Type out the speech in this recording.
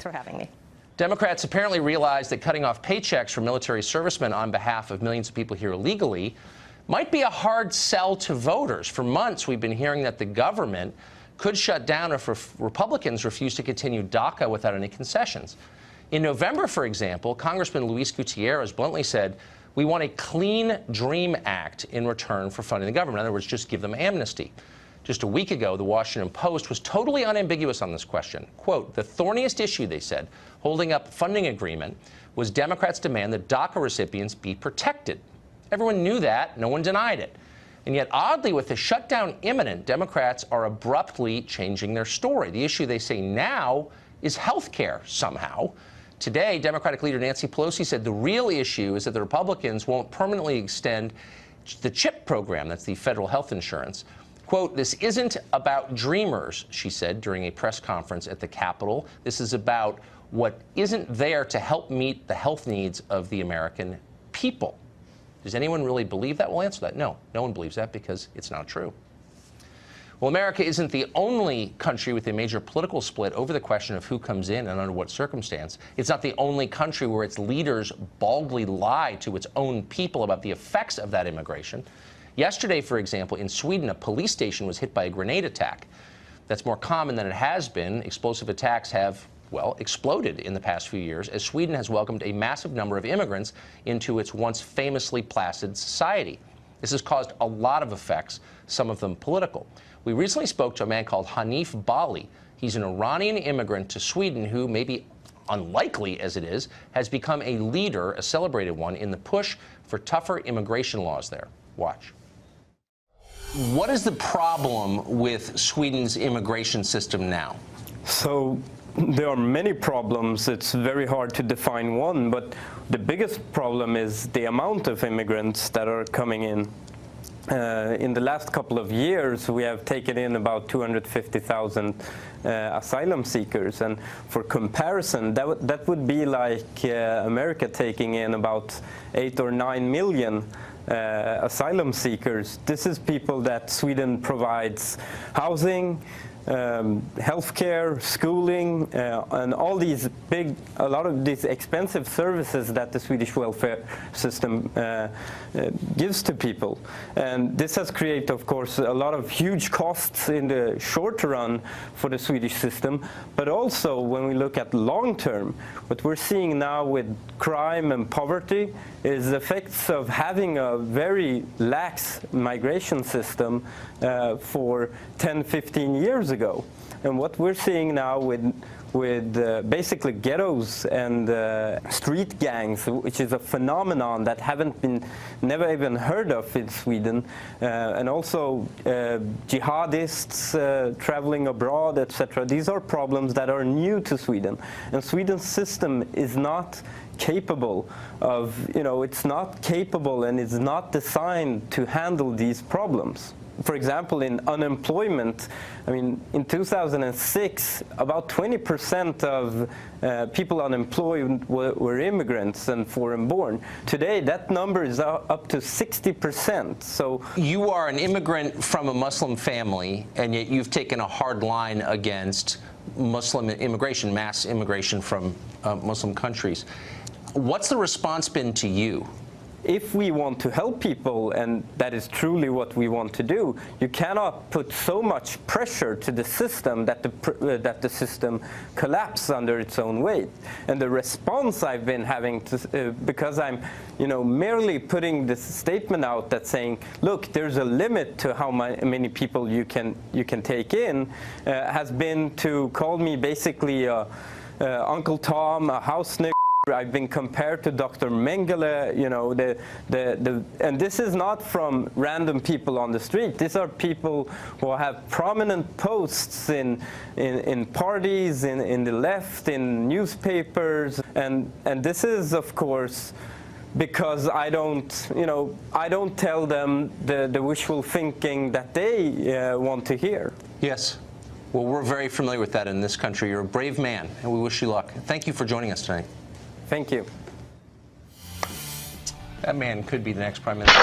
Thanks for having me. Democrats apparently realized that cutting off paychecks for military servicemen on behalf of millions of people here illegally might be a hard sell to voters. For months, we've been hearing that the government could shut down if Republicans refuse to continue DACA without any concessions. In November, for example, Congressman Luis Gutierrez bluntly said, "We want a clean dream act in return for funding the government." In other words, just give them amnesty. Just a week ago, the Washington Post was totally unambiguous on this question. Quote, "The thorniest issue," they said, holding up funding agreement, was Democrats' demand that DACA recipients be protected. Everyone knew that. No one denied it. And yet, oddly, with the shutdown imminent, Democrats are abruptly changing their story. The issue, they say now, is health care somehow. Today, Democratic leader Nancy Pelosi said the real issue is that the Republicans won't permanently extend the CHIP program, that's the federal health insurance. Quote, "This isn't about dreamers," she said during a press conference at the Capitol. "This is about what isn't there to help meet the health needs of the American people." Does anyone really believe that? We'll answer that. No, no one believes that because it's not true. Well, America isn't the only country with a major political split over the question of who comes in and under what circumstance. It's not the only country where its leaders baldly lie to its own people about the effects of that immigration. Yesterday, for example, in Sweden, a police station was hit by a grenade attack. That's more common than it has been. Explosive attacks have, well, exploded in the past few years as Sweden has welcomed a massive number of immigrants into its once famously placid society. This has caused a lot of effects, some of them political. We recently spoke to a man called Hanif Bali. He's an Iranian immigrant to Sweden who, maybe unlikely as it is, has become a leader, a celebrated one, in the push for tougher immigration laws there. Watch. What is the problem with Sweden's immigration system now? So there are many problems. It's very hard to define one, but the biggest problem is the amount of immigrants that are coming in. In the last couple of years, we have taken in about 250,000 asylum seekers. And for comparison, that would be like America taking in about 8 or 9 million asylum seekers. This is people that Sweden provides housing, healthcare, schooling, and all these a lot of these expensive services that the Swedish welfare system gives to people. And this has created, of course, a lot of huge costs in the short run for the Swedish system, but also when we look at long term, what we're seeing now with crime and poverty is effects of having a very lax migration system for 10, 15 years ago. And what we're seeing now with basically ghettos and street gangs, which is a phenomenon that never even heard of in Sweden, and also jihadists traveling abroad, etc. These are problems that are new to Sweden, and Sweden's system is not capable of, it's not capable and is not designed to handle these problems. For example, in unemployment, I mean, in 2006, about 20% of people unemployed were immigrants and foreign-born. Today, that number is up to 60%. So you are an immigrant from a Muslim family, and yet you've taken a hard line against Muslim immigration, mass immigration from Muslim countries. What's the response been to you? If we want to help people, and that is truly what we want to do, you cannot put so much pressure to the system that the system collapses under its own weight. And the response I've been having, because I'm, merely putting this statement out that's saying, look, there's a limit to how many people you can take in, has been to call me basically Uncle Tom, a house nigger. I've been compared to Dr. Mengele, and this is not from random people on the street. These are people who have prominent posts in parties, in the left, in newspapers, and this is, of course, because I don't tell them the wishful thinking that they want to hear. Yes. Well, we're very familiar with that in this country. You're a brave man, and we wish you luck. Thank you for joining us tonight. Thank you. That man could be the next Prime Minister.